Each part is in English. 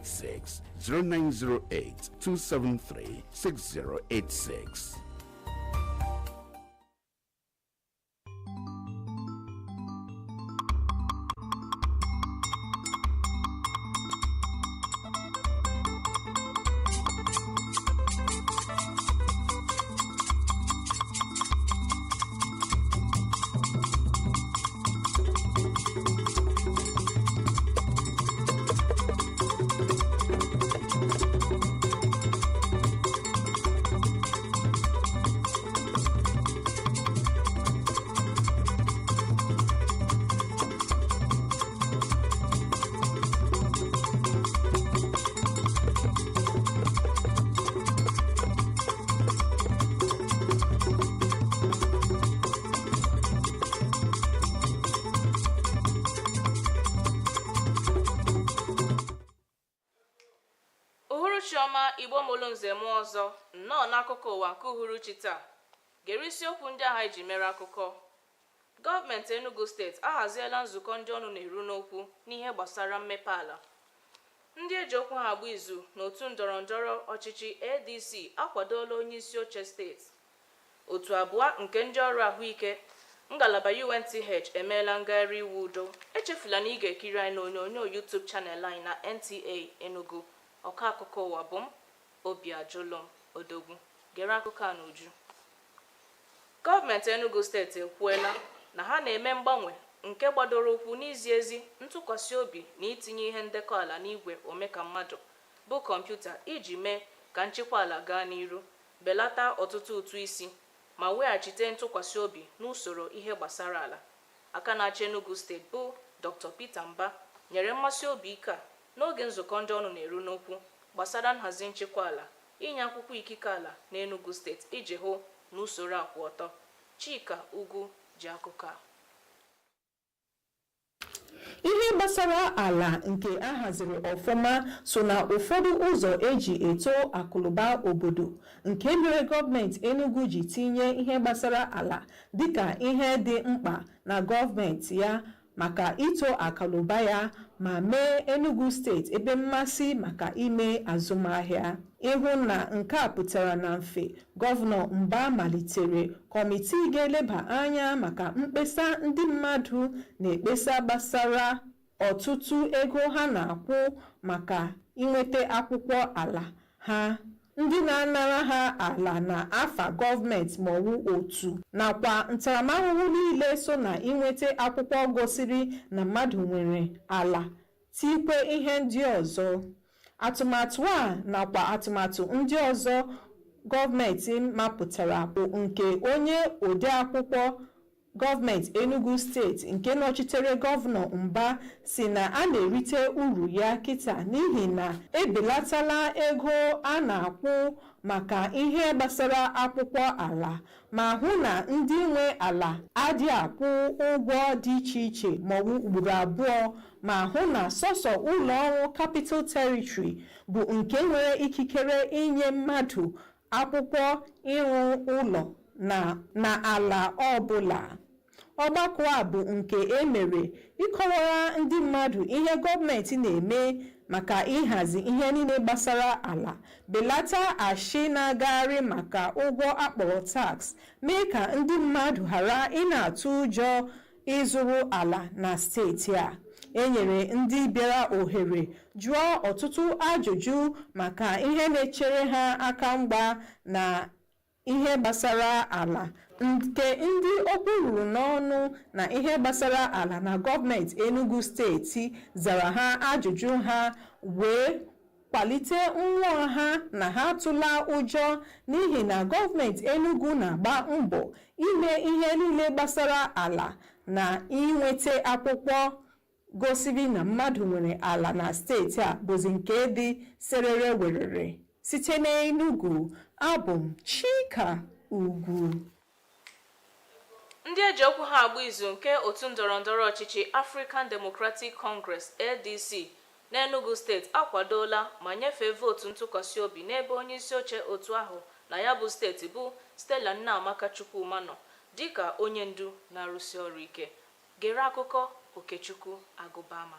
6086, 0908 273 6086. Chioma Igbo mụlụ nze m ọzọ nnọọ n'akụkọ ụwa nke uhuruchi taa. Gere isiokwu ndị agha iji mere akụkọ. Gọọmenti Enugu steeti ahaziela nzukọ ndị ọnụ na-eru n'okwu n'ihe gbasara mmepe ala. Ndị eji okwu ha agba izu n'otu ndọrọndọrọ ọchịchị ADC akwadola onye isi oche steeti. Otu abụọ nke ndị ọrụ ahụike ngalaba UNTH emeela ngagharị iwu udo. Echefula na ị ga-ekiri anyị n'onyonyo YouTube channel anyị na Nta Enugu. Ọka akụkọ ụwa bụ m Obiajulom Odogwu. Gere akụkọ a n'uju. Gọọmenti Enugu steeti ekwuela na ha na-eme mgbanwe nke gbadoro ụkwụ n'izi ezi ntụkwasị obi na itinye ihe ndekọ ala n'igwe omeka mmadụ bụ kọmputa iji mee ka nchịkwa ala gaa n'iru, belata ọtụtụ ụtụ isi ma weghachite ntụkwasị obi n'usoro ihe gbasara ala. Aka na-achị Enugu steeti bụ Dr. Peter Mba nyere mmasị obi ike a n'oge nzukọ ndị ọnụ na-eru n'okwu gbasara nhazi nchịkwa ala, inye akwụkwọ ikike ala n'Enugu steeti iji hụ na usoro akwụ ọtọ. Chika Ugwu ji akụkọ a. Ihe gbasara ala nke ahaziri ọfụma so na ụfọdụ ụzọ eji eto akụlụba obodo, nke mere gọọmenti Enugu ji tinye ihe gbasara ala dịka ihe dị mkpa na gọọmenti ya maka ito akụlụba ya ma mee Enugu steeti ebe mmasị maka ime azụmahịa. Ịhụ na nke a pụtara na mfe, gọvanọ Mba malitere kọmitii ga-eleba anya maka mkpesa ndị mmadụ na-ekpesa gbasara ọtụtụ ego ha na-akwụ maka inweta akwụkwọ ala ha, ndị na-anara ha ala na afa gọọmenti maọbụ otu, nakwa ntaramahụhụ niile so na inweta akwụkwọ gosiri na mmadụ nwere ala, tikwe ihe ndị ọzọ. Atụmatụ a nakwa atụmatụ ndị ọzọ gọọmenti mapụtara bụ nke onye odeakwụkwọ gọọmenti Enugu steeti nke nọchitere gọvanọ Mba si na a na-erite uru ya kịta n'ihi na ebelatala ego a na-akwụ maka ihe gbasara akwụkwọ ala ma hụ na ndị nwe ala adị akwụ ụgwọ dị iche iche maọbụ ugboro abụọ, ma hụ na sọsọ ụlọ ọrụ Capital Territory bụ nke nwere ikikere inye mmadụ akwụkwọ ịrụ ụlọ na ala ọbụla. Ọgbakọ a bụ nke emere ịkọwara ndị mmadụ ihe gọọmenti na-eme maka ịhazi ihe niile gbasara ala, belata ashị na-agagharị maka ụgwọ akpọrọ tax, mee ka ndị mmadụ ghara ị na-atụ ụjọ ịzụrụ ala na steeti a. Enyere ndị bịara ohere jụọ ọtụtụ ajụjụ maka ihe na-echere ha aka mgba na ihe gbasara ala, nke ndị okwu ruru n'ọnụ na ihe gbasara ala na gọọmenti Enugu steeti zara ha ajụjụ ha wee kwalite mmụọ ha na ha tụla ụjọ n'ihi na gọọmenti Enugu na-agba mbọ ime ihe niile gbasara ala na inweta akwụkwọ gosiri na mmadụ nwere ala na steeti a bụzi nke dị serere werere. Site n'Enugu, abụ m Chika Ugwu. Ndị eji okwu ha agba izu nke otu ndọrọndọrọ ọchịchị African Democratic Congress ADC n'Enugu steeti akwadola ma nyefee vootu ntụkwasị obi n'ebe onye isi oche otu ahụ na ya bụ steeti bụ Stella Nnaamaka Chukwuma nọ dịka onye ndu na-arụsi ọrụ ike. Gere akụkọ Okechukwu Agụbama.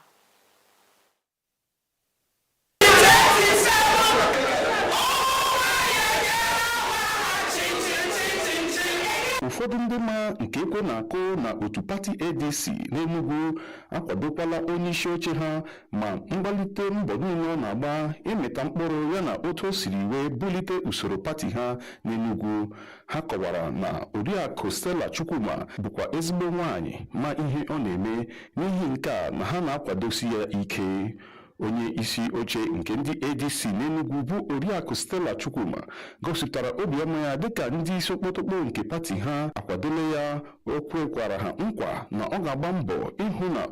ụfọdụ ndị ma nke ekwe na-akụ na otu pati ADC n'Enugu akwadokwala onye isi oche ha ma mgbalite mbọ niile ọ na-agba ịmịta mkpụrụ ya na otu o siri wee bulite usoro pati ha n'Enugu. Ha kọwara na Oriakụ Stella Chukwuma bụkwa ezigbo nwaanyị ma ihe ọ na-eme, n'ihi nke a na ha na-akwadosi ya ike. Onye isi oche nke ndị ADC n'Enugu bụ Oriakụ Stella Chukwuma gosipụtara obiọma ya dịka ndị isi okpotokpo nke pati ha akwadola ya. O kwekwara ha nkwa na ọ ga-agba mbọ ịhụ na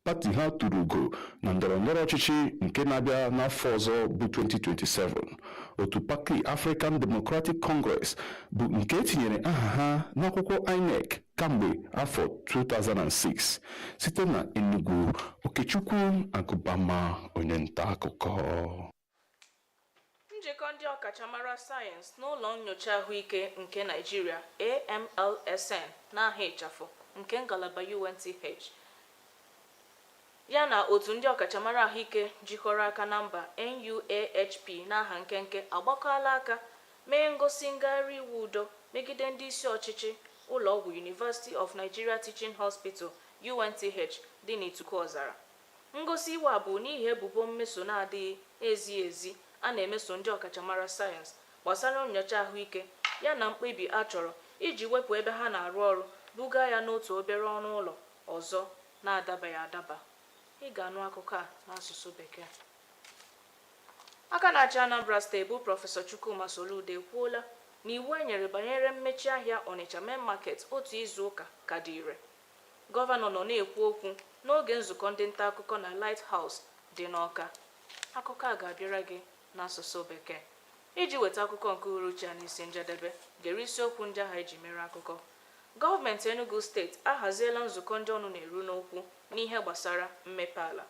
pati ha tụrụ ugo na ndọrọndọrọ ọchịchị nke na-abịa n'afọ ọzọ bụ 2027. Otu pati African Democratic Congress bụ nke etinyere aha ha n'akwụkwọ INEC kamgbe afọ 2006. Site na Enugu, Okechukwu Agụbama, onye nta akụkọ. Njikọ ndị ọkachamara sayensị n'ụlọ nnyocha ahụike nke Nigeria AMLSN n'aha ịchafụ nke ngalaba UNTH ya na otu ndị ọkachamara ahụike jikọrọ aka na mba NUAHP n'aha nkenke agbakọala aka mee ngosi ngagharị iwu udo megide ndị isi ọchịchị ụlọọgwụ University of Nigeria Teaching Hospital UNTH dị n'Ituku Ọzara. Ngosi iwu a bụ n'ihi ebubo mmeso na-adịghị ezi ezi a na-emeso ndị ọkachamara sayensị gbasara nnyocha ahụike ya na mkpebi a chọrọ iji wepụ ebe ha na-arụ ọrụ buga ya n'otu obere ọnụ ụlọ ọzọ na-adabaghị adaba. Ị ga-anụ akụkọ a n'asụsụ Bekee. Aka na-achị Anambra Steeti bụ Prọfesọ Chukwuma Soludo ekwuola na iwu e nyere banyere mmechi ahịa Onitsha Main Market otu izu ụka ka dị ire. Gọvanọ nọ na-ekwu okwu n'oge nzukọ ndị nta akụkọ na Lighthouse dị n'Awka. Akụkọ a ga-abịara gị n'asụsụ Bekee. Iji weta akụkọ nke uhuruchi a n'isi njedebe, gere isiokwu ndị agha eji mere akụkọ. Gọọmenti Enugu Steeti ahaziela nzukọ ndị ọnụ na-eru n'okwu n'ihe gbasara mmepe ala.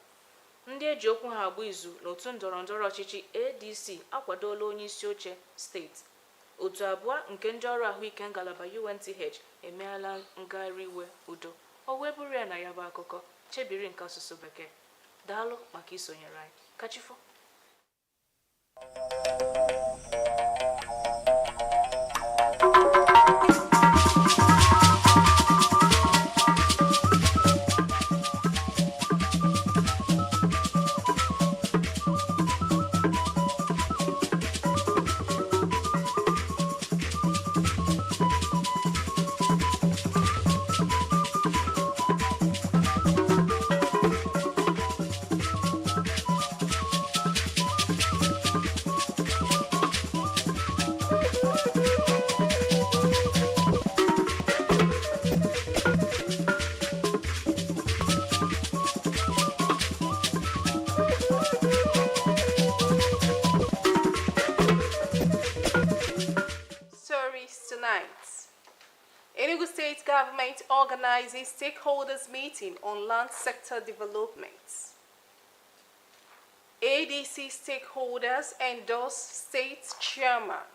Ndị eji okwu ha agba izu n'otu ndọrọndọrọ ọchịchị ADC akwadola onye isi oche steeti. Otu abụọ nke ndị ọrụ ahụike ngalaba UNTH emeela ngagharị iwe udo. O wee bụrụ ya na ya bụ akụkọ chebiri nke asụsụ Bekee. Daalụ maka isonyere anyị. Kachifo. Enugu State Government organizes stakeholders meeting on land sector development. ADC stakeholders endorse state chairman.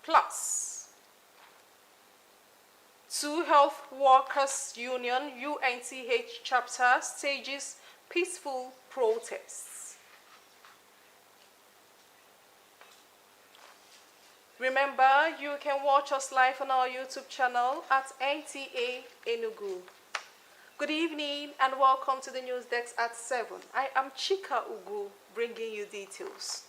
Plus, 2 Health Workers Union UNTH chapter stages peaceful protests. Remember, you can watch us live on our YouTube channel at Nta Enugu. Good evening and welcome to the news desk at 7. I am Chika Ugu, bringing you details.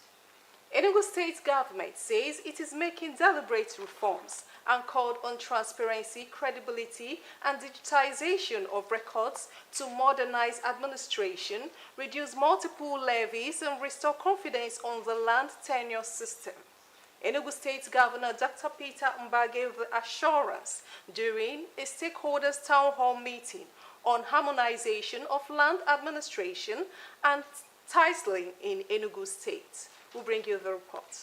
Enugu State Government says it is making deliberate reforms anchored on transparency, credibility, and digitization of records to modernize administration, reduce multiple levies, and restore confidence on the land tenure system. Enugu State Governor Dr. Peter Mba gave the assurance during a stakeholders town hall meeting on harmonization of land administration and titling in Enugu State. We'll bring you the report.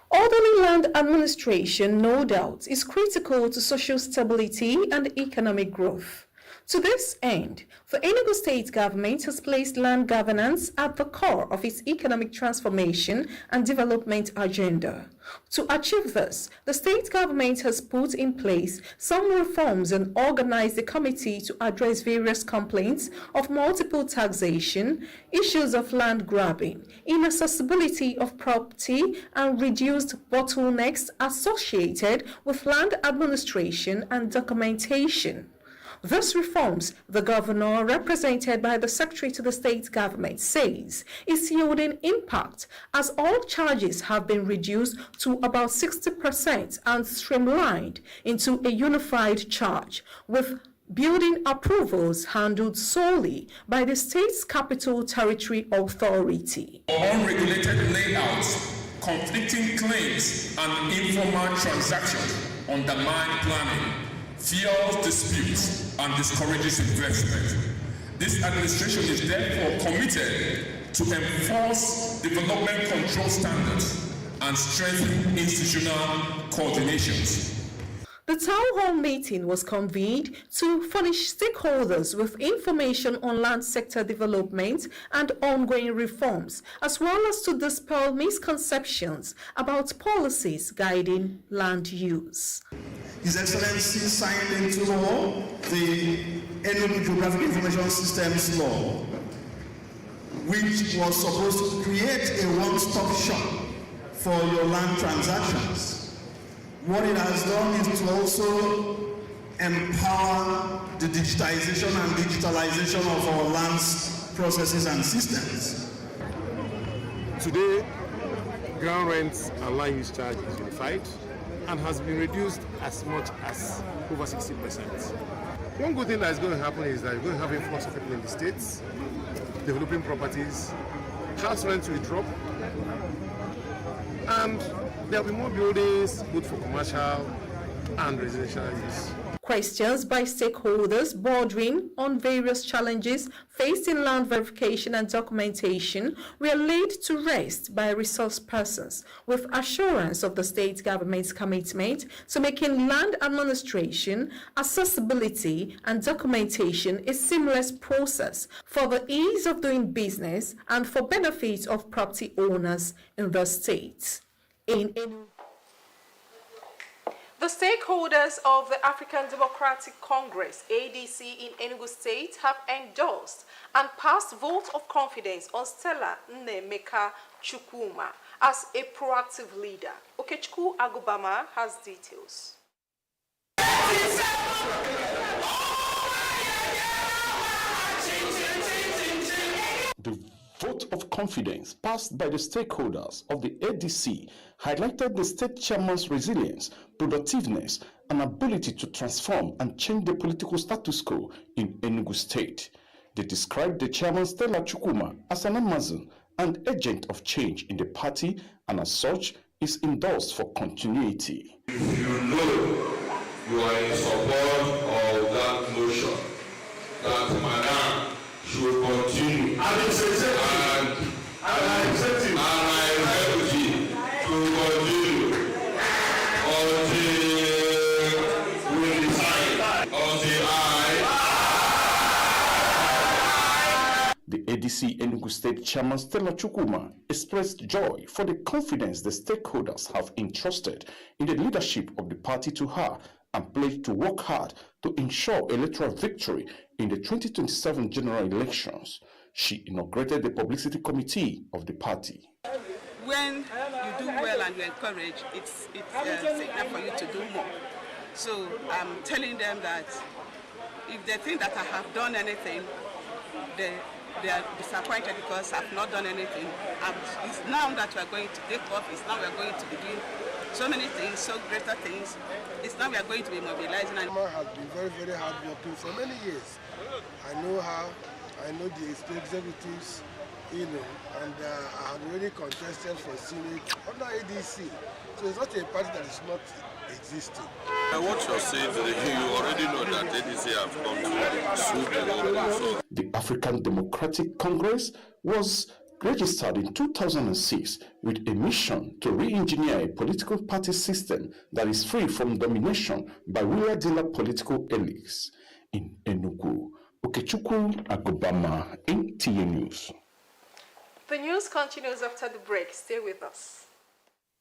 Orderly land administration, no doubt, is critical to social stability and economic growth. To this end, the Enugu State government has placed land governance at the core of its economic transformation and development agenda. To achieve this, the state government has put in place some reforms and organized a committee to address various complaints of multiple taxation, issues of land grabbing, inaccessibility of property, and reduced bottlenecks associated with land administration and documentation. These reforms, the governor, represented by the secretary to the state government, says is yielding impact as all charges have been reduced to about 60% and streamlined into a unified charge, with building approvals handled solely by the state's Capital Territory Authority. Unregulated layouts, conflicting claims, and informal transactions undermine planning, fuels disputes, and discourages investment. This administration is therefore committed to enforce development control standards and strengthen institutional coordinations. The town hall meeting was convened to furnish stakeholders with information on land sector development and ongoing reforms, as well as to dispel misconceptions about policies guiding land use. His Excellency signed into law the Enugu Geographic Information Systems Law, which was supposed to create a one-stop shop for your land transactions. What it has done is to also empower the digitization and digitalization of our lands, processes, and systems. Today, ground rents and land use charge is unified and has been reduced as much as over 60%. One good thing that is going to happen is that you're going to have influx of people in the states, developing properties, house rents will drop, and there will be more buildings, both for commercial and residential use. Questions by stakeholders bordering on various challenges faced in land verification and documentation were laid to rest by resource persons, with assurance of the state government's commitment to making land administration, accessibility, and documentation a seamless process for the ease of doing business and for benefit of property owners in the state. The stakeholders of the African Democratic Congress, ADC, in Enugu State have endorsed and passed vote of confidence on Stella Nta Enugu as a proactive leader. Okechukwu Agubama has details. The vote of confidence passed by the stakeholders of the ADC highlighted the state chairman's resilience, productiveness, and ability to transform and change the political status quo in Enugu State. They described the chairman Stella Chukwuma as an Amazon and agent of change in the party, and as such is endorsed for continuity. If you know you are in support of that motion, that Madam should continue, and I expect you to continue until we decide, until The ADC Enugu State Chairman Stella Chukwuma expressed joy for the confidence the stakeholders have entrusted in the leadership of the party to her and pledged to work hard to ensure electoral victory in the 2027 general elections. She inaugurated the publicity committee of the party. When you do well and you encourage, it's enough for you to do more. So I'm telling them that if they think that I have done anything, they are disappointed because I've not done anything. It's now that we are going to take off, it's now we are going to be doing so many things, so greater things. It's now we are going to be mobilizing. And Mama has been very, very hard working for many years. I know her, I know the executives, and I have already contested for Senate under ADC. So it's not a party that is not existing. what you're saying today, you already know that ADC have come to sue the whole. The African Democratic Congress was registered in 2006 with a mission to re-engineer a political party system that is free from domination by wheeler-dealer political elites. In Enugu, Okechukwu Agobama, NTA News. The news continues after the break. Stay with us.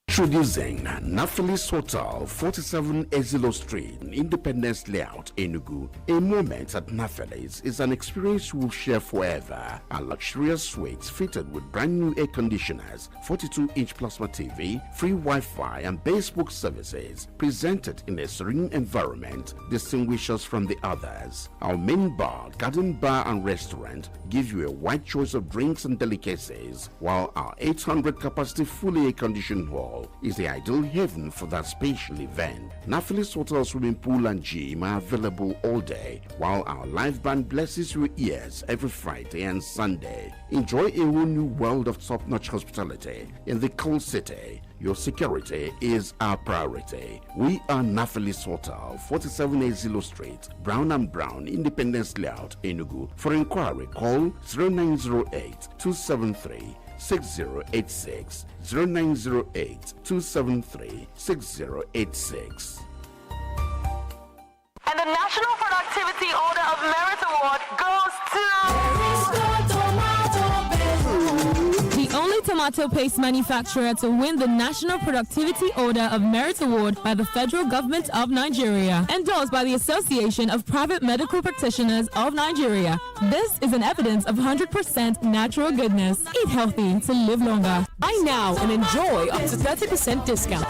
Introducing Naphtali's Hotel, 47 Exilo Street, Independence Layout, Enugu. A moment at Naphtali's is an experience you will share forever. A luxurious suite fitted with brand new air conditioners, 42-inch plasma TV, free Wi-Fi, and bespoke services, presented in a serene environment, distinguish us from the others. Our main bar, garden bar, and restaurant give you a wide choice of drinks and delicacies, while our 800 capacity fully air-conditioned hall is the ideal haven for that special event. Naphtali's Hotel swimming pool and gym are available all day, while our live band blesses your ears every Friday and Sunday. Enjoy a whole new world of top-notch hospitality in the cool city. Your security is our priority. We are Naphtali's Hotel, 47 Exilo Street, Brown and Brown, Independence Layout, Enugu. For inquiry, call 0908-273-6086, 0908-273-6086. And the National Productivity Order of Merit Award goes to... The only tomato paste manufacturer to win the National Productivity Order of Merit Award by the Federal Government of Nigeria, endorsed by the Association of Private Medical Practitioners of Nigeria. This is an evidence of 100% natural goodness. Eat healthy to live longer. Buy now and enjoy up to 30% discount.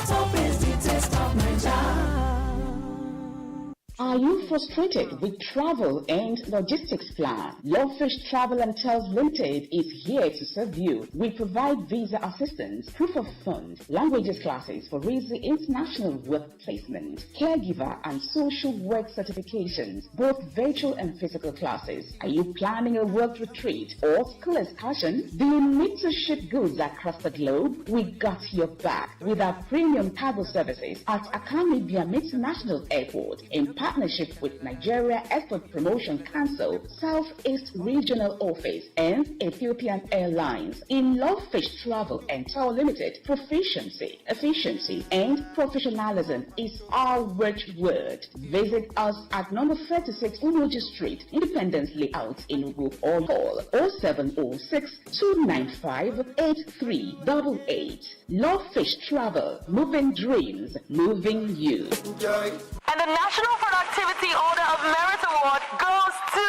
Are you frustrated with travel and logistics plan? Lovefish Travel and Tours Limited is here to serve you. We provide visa assistance, proof of funds, languages classes for easy international work placement, caregiver and social work certifications, both virtual and physical classes. Are you planning a work retreat or school excursion? Do you need to ship goods across the globe? We got your back with our premium cargo services at Akami Biam International Airport in partnership with Nigeria Export Promotion Council, Southeast Regional Office, and Ethiopian Airlines. In Lovefish Travel and Tour Limited, proficiency, efficiency, and professionalism is our watchword. Visit us at number 36 Umoji Street, Independence Layout, Enugu, or call 0706 295 8388. Lovefish Travel, moving dreams, moving you. And the National Productivity Order of Merit Award goes to...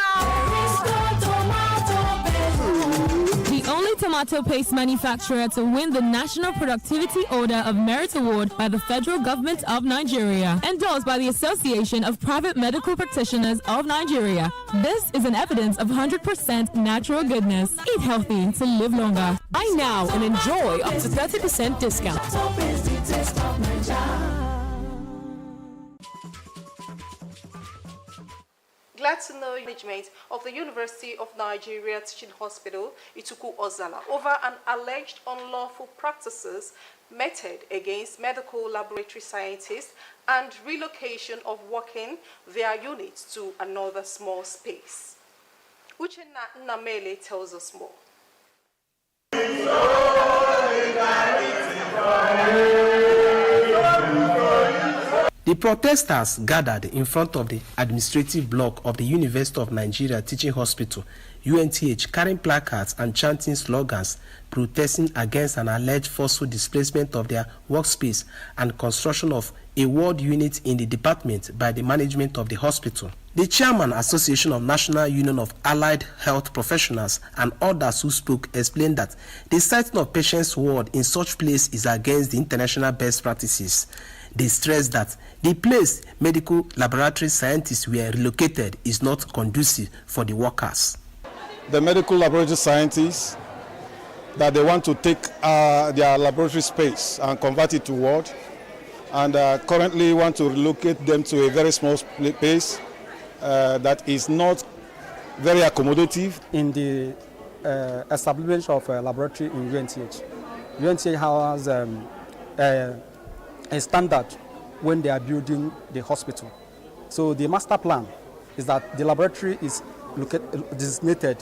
The only tomato paste manufacturer to win the National Productivity Order of Merit Award by the Federal Government of Nigeria, endorsed by the Association of Private Medical Practitioners of Nigeria. This is an evidence of 100% natural goodness. Eat healthy to live longer. Buy now and enjoy up to 30% discount. Glad to know management of the University of Nigeria Teaching Hospital, Ituku Ozala, over an alleged unlawful practices meted against medical laboratory scientists and relocation of working their units to another small space. Uchenna Namele tells us more. The protesters gathered in front of the administrative block of the University of Nigeria Teaching Hospital, UNTH, carrying placards and chanting slogans, protesting against an alleged forceful displacement of their workspace and construction of a ward unit in the department by the management of the hospital. The chairman, Association of National Union of Allied Health Professionals, and others who spoke explained that the siting of patients' ward in such place is against the international best practices. They stressed that the place medical laboratory scientists were relocated is not conducive for the workers. The medical laboratory scientists, that they want to take their laboratory space and convert it to ward, and currently want to relocate them to a very small place that is not very accommodative. In the establishment of a laboratory in UNTH, UNTH has a standard when they are building the hospital. So the master plan is that the laboratory is designated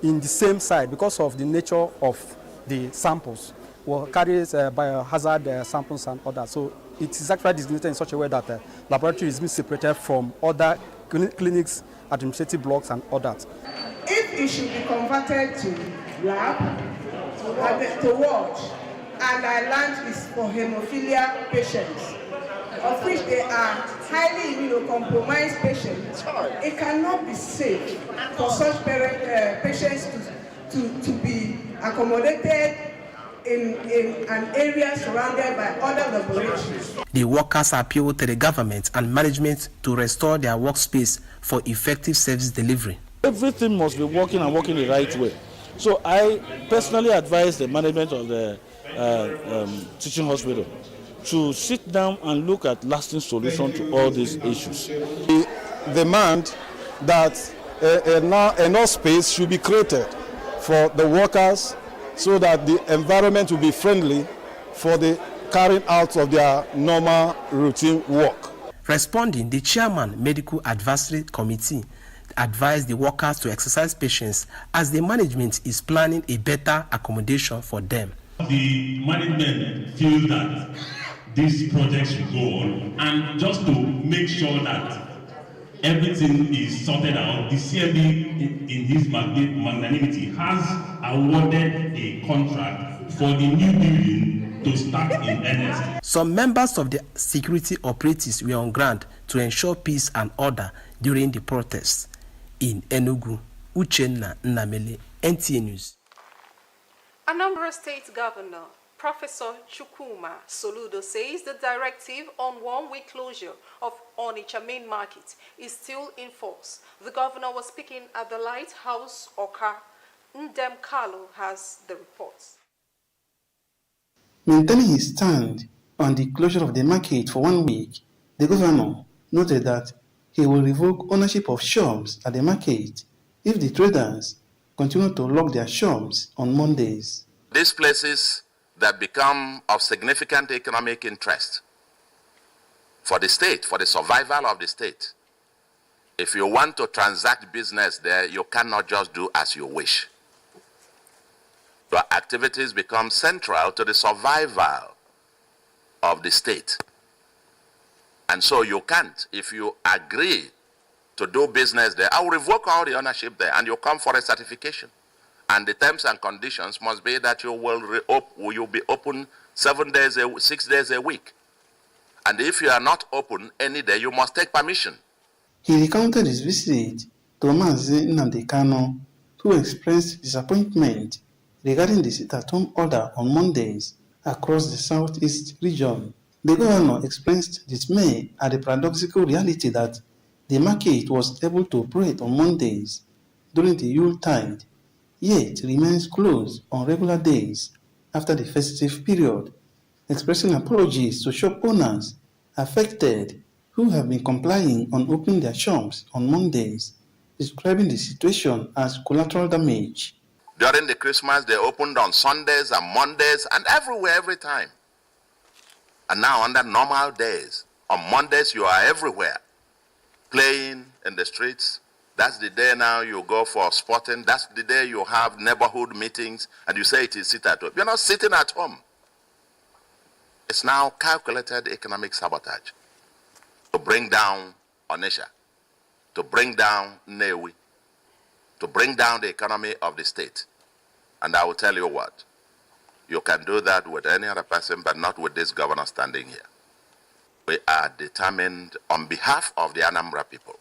in the same site because of the nature of the samples. Well, carries biohazard samples and others. So it is actually designated in such a way that the laboratory is being separated from other clinics administrative blocks and all that. If it should be converted to lab, to ward, and our land is for hemophilia patients, of which they are highly immunocompromised patients, it cannot be safe for such patients to be accommodated in an area surrounded by other laboratories. The workers appeal to the government and management to restore their workspace for effective service delivery. Everything must be working and working the right way. So I personally advise the management of the teaching hospital to sit down and look at lasting solution to all these issues. We demand that enough space should be created for the workers so that the environment will be friendly for the carrying out of their normal routine work. Responding, the chairman, Medical Advisory Committee, advised the workers to exercise patience as the management is planning a better accommodation for them. The management feels that this project should go on, and just to make sure that everything is sorted out, the CMD in his magnanimity has awarded a contract for the new building to start in earnest. Some members of the security operatives were on ground to ensure peace and order during the protests. In Enugu, Uchenna Nnamele, NTA News. Anambra State Governor Professor Chukwuma Soludo says the directive on one-week closure of Onitsha main market is still in force. The governor was speaking at the Lighthouse Oka. Ndem Carlo has the reports. Maintaining his stand on the closure of the market for 1 week, the governor noted that he will revoke ownership of shops at the market if the traders continue to lock their shops on Mondays. These places that become of significant economic interest for the state, for the survival of the state. If you want to transact business there, you cannot just do as you wish. Your activities become central to the survival of the state. And so you can't, if you agree to do business there, I will revoke all the ownership there and you come for a certification. And the terms and conditions must be that you will be open 6 days a week. And if you are not open any day, you must take permission. He recounted his visit to Mazi Nnamdi Kanu, who expressed disappointment regarding the sit-at-home order on Mondays across the southeast region. The governor expressed dismay at the paradoxical reality that the market was able to operate on Mondays during the Yuletide, yet remains closed on regular days after the festive period, expressing apologies to shop owners affected who have been complying on opening their shops on Mondays, describing the situation as collateral damage. During the Christmas, they opened on Sundays and Mondays and everywhere, every time. And now under normal days, on Mondays you are everywhere, playing in the streets. That's the day now you go for sporting. That's the day you have neighborhood meetings and you say it is sit at home. You're not sitting at home. It's now calculated economic sabotage to bring down Onitsha, to bring down Nnewi, to bring down the economy of the state. And I will tell you what, you can do that with any other person, but not with this governor standing here. We are determined on behalf of the Anambra people.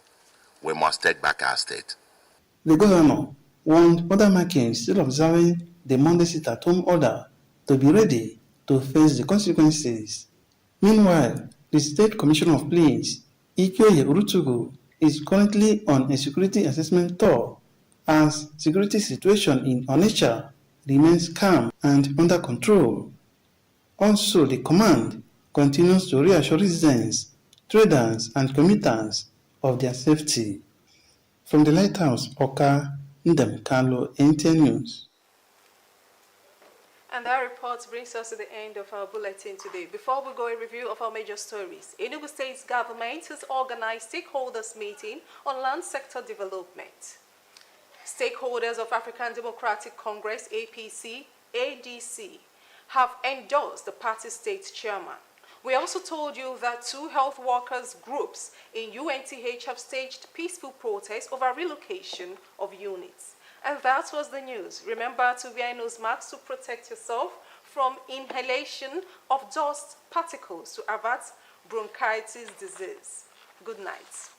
We must take back our state. The governor warned other markets still observing the Monday sit-at-home order to be ready to face the consequences. Meanwhile, the State Commissioner of Police, Ikoye Urutugu, is currently on a security assessment tour as security situation in Onitsha remains calm and under control. Also, the command continues to reassure residents, traders, and commuters of their safety. From the Lighthouse, Oka, Ndem Carlo, NTA News. And that report brings us to the end of our bulletin today. Before we go a review of our major stories, Enugu State's government has organized stakeholders meeting on land sector development. Stakeholders of African Democratic Congress, APC, ADC, have endorsed the party state chairman, We also told you that 2 health workers groups in UNTH have staged peaceful protests over relocation of units. And that was the news. Remember to wear nose masks to protect yourself from inhalation of dust particles to avert bronchitis disease. Good night.